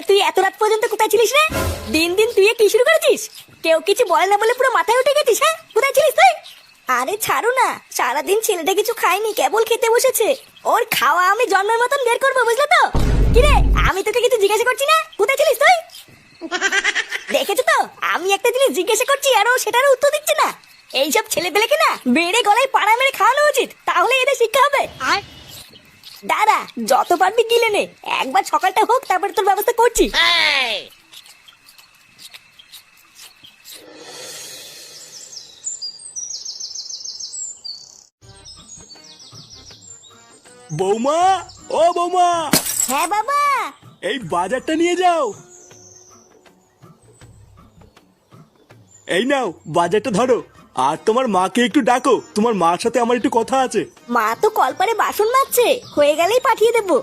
তুই এত রাত পর্যন্ত কোথায় ছিলিস রে? দিন দিন তুই কি শুরু করেছিস? কেউ কিছু বলে না বলে পুরো মাথায় উঠে গেছিস। হ্যাঁ, কোথায় ছিলিস তুই? আরে ছাড়ো না, সারাদিন ছেলেটা কিছু খায়নি, কেবল খেতে বসেছে। ওর খাওয়া আমি জন্মের মতন বের করবো, বুঝলে তো? কিরে, আমি তোকে কিছু জিজ্ঞাসা করছি না, কোথায় ছিলিস তুই? দেখেছো তো, আমি একটা জিনিস জিজ্ঞাসা করছি আর ও সেটারও উত্তর দিচ্ছে না। এইসব ছেলে পেলেকে না বেড়ে গলায় পাড়া মেরে খাওয়ানো উচিত, তাহলে এদের শিক্ষা হবে। দাঁড়া, যত পারবি গিলে নে, একবার সকালটা হোক, তারপরে তোর ব্যবস্থা করছি। বৌমা, ও বৌমা, হ্যাঁ বাবা। এই বাজারটা নিয়ে যাও। এই নাও বাজারটা ধরো, আর তোমার মাকে একটু ডাকো, তোমার মার সাথে আমার একটু কথা আছে। মা তো কলপারে বাসন মাজছে, হয়ে গেলেই পাঠিয়ে দেবো।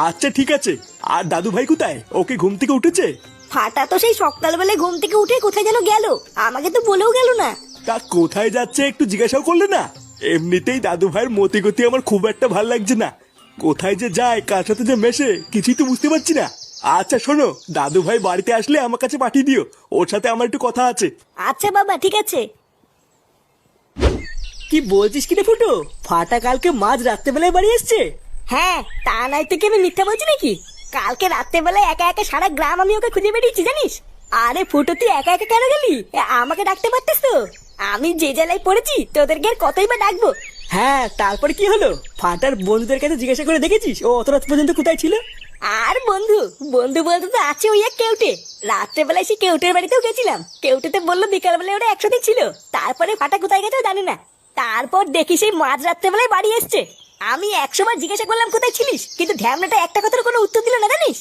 আচ্ছা ঠিক আছে। আর দাদু ভাই কোথায়? ওকে ঘুম থেকে উঠেছে? ফাটা তো সেই সকালবেলায় ঘুম থেকে উঠে কোথায় যেন গেল, আমাকে তো বলেও গেল না। তা কোথায় যাচ্ছে একটু জিজ্ঞাসাও করলে না? এমনিতেই দাদু ভাইয়ের মতি গতি আমার খুব একটা ভাল লাগছে না। কোথায় যে যায়, কার সাথে যে মেশে, কিছুই তো বুঝতে পারছি না। আচ্ছা শোনো, দাদু ভাই বাড়িতে আসলে আমার কাছে পাঠিয়ে দিও, ওর সাথে আমার একটু কথা আছে। আচ্ছা বাবা, ঠিক আছে। কি বলছিস কি রে ফুটো? ফাটা কালকে মাঝ রাত্রেবেলায় বাড়ি এসছে? হ্যাঁ, তা নাই তো কি আমি মিথ্যা বলছি নাকি? কালকে রাত্রেবেলায় একা একা সারা গ্রাম আমি ওকে খুঁজে বেরিয়েছি, জানিস? আরে ফুটো, তুই একা একা কেন গেলি? আমাকে ডাকতে পারতিস তো। আমি যে জেলায় পড়েছি তোদেরকে আর কতই বা ডাকবো। হ্যাঁ, তারপরে কি হলো? ফাটার বন্ধুদের কাছে জিজ্ঞাসা করে দেখেছিস ও অত রাত পর্যন্ত কোথায় ছিল? আর বন্ধু বন্ধু বলতে তো আছে ওই এক কেউটে। রাত্রেবেলায় সে কেউটের বাড়িতেও গেছিলাম, কেউটেতে বললো বিকালবেলায় ওরা একসাথে ছিল। তারপরে ফাটা কোথায় গেছে জানি না। তারপর দেখি সেই মাঝ রাত্রেবেলায় বাড়ি এসছে। আমি 100 বার জিজ্ঞাসা করলাম কোথায় ছিলিস, কিন্তু ঢ্যামনাটা একটা কথার কোনো উত্তর দিল না, জানিস?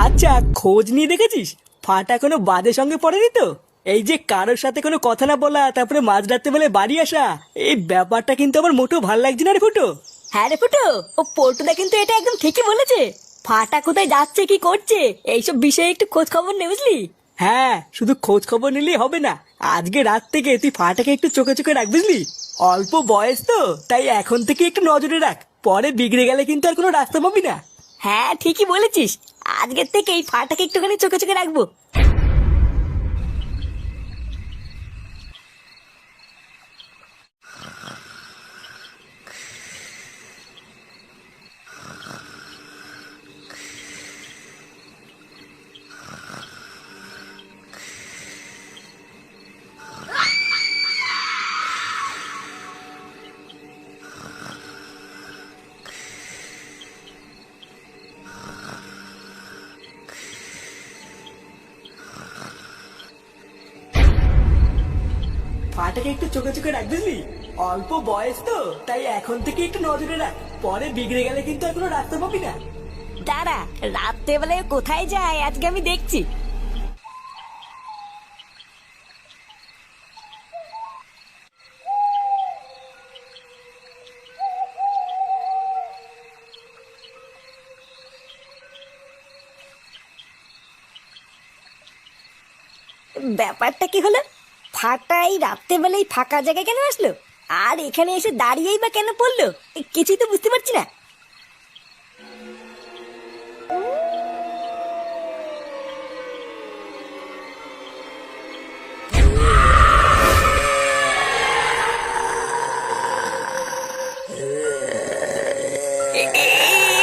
আচ্ছা, খোঁজ নিয়ে দেখেছিস ফাটা কোনো বাজে সঙ্গে পড়েনি তো? এই যে কারোর সাথে কোনো কথা না বলা, তারপরে মাঝ রাত্রেবেলায় বাড়ি আসা, এই ব্যাপারটা কিন্তু আমার মোটেও ভালো লাগছে না রে ফুটো। হ্যাঁ রে ফুটো, ও পল্টুদা কিন্তু এটা একদম ঠিকই বলেছে। ফাটা কোথায় যাচ্ছে, কি করছে, এইসব বিষয়ে একটু খোঁজ খবর নে, বুঝলি? হ্যাঁ, শুধু খোঁজ খবর নিলেই হবে না, আজকে রাত থেকে তুই ফাটাকে একটু চোখে চোখে রাখ, বুঝলি? অল্প বয়স তো, তাই এখন থেকে একটু নজরে রাখ, পরে বিগড়ে গেলে কিন্তু আর কোনো রাস্তা পাবি না। হ্যাঁ ঠিকই বলেছিস, আজকের থেকে এই ফাটাকে একটুখানি চোখে চোখে রাখবো। ফাটাকে একটু চোখে চোখে রাখ, বুঝলি? অল্প বয়স তো, তাই এখন থেকে একটু নজরে রাখ, পরে বিগড়ে গেলে কিন্তু আর কোনো রাস্তা পাবি না। দাঁড়া, রাত্রেবেলায় কোথায় যায় আজকে আমি দেখছি। ব্যাপারটা কি হলো? ফাটাই রাত্রেবেলায় ফাঁকা জায়গায় কেন আসলো, আর এখানে এসে দাঁড়িয়েই বা কেন পড়লো? কিছুই তো বুঝতে পারছি না।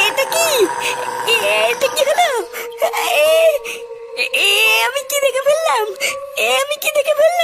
এটা কি? এটা কি হলো? আমি কি দেখে ফেললাম? আমি কি দেখে ফেললাম?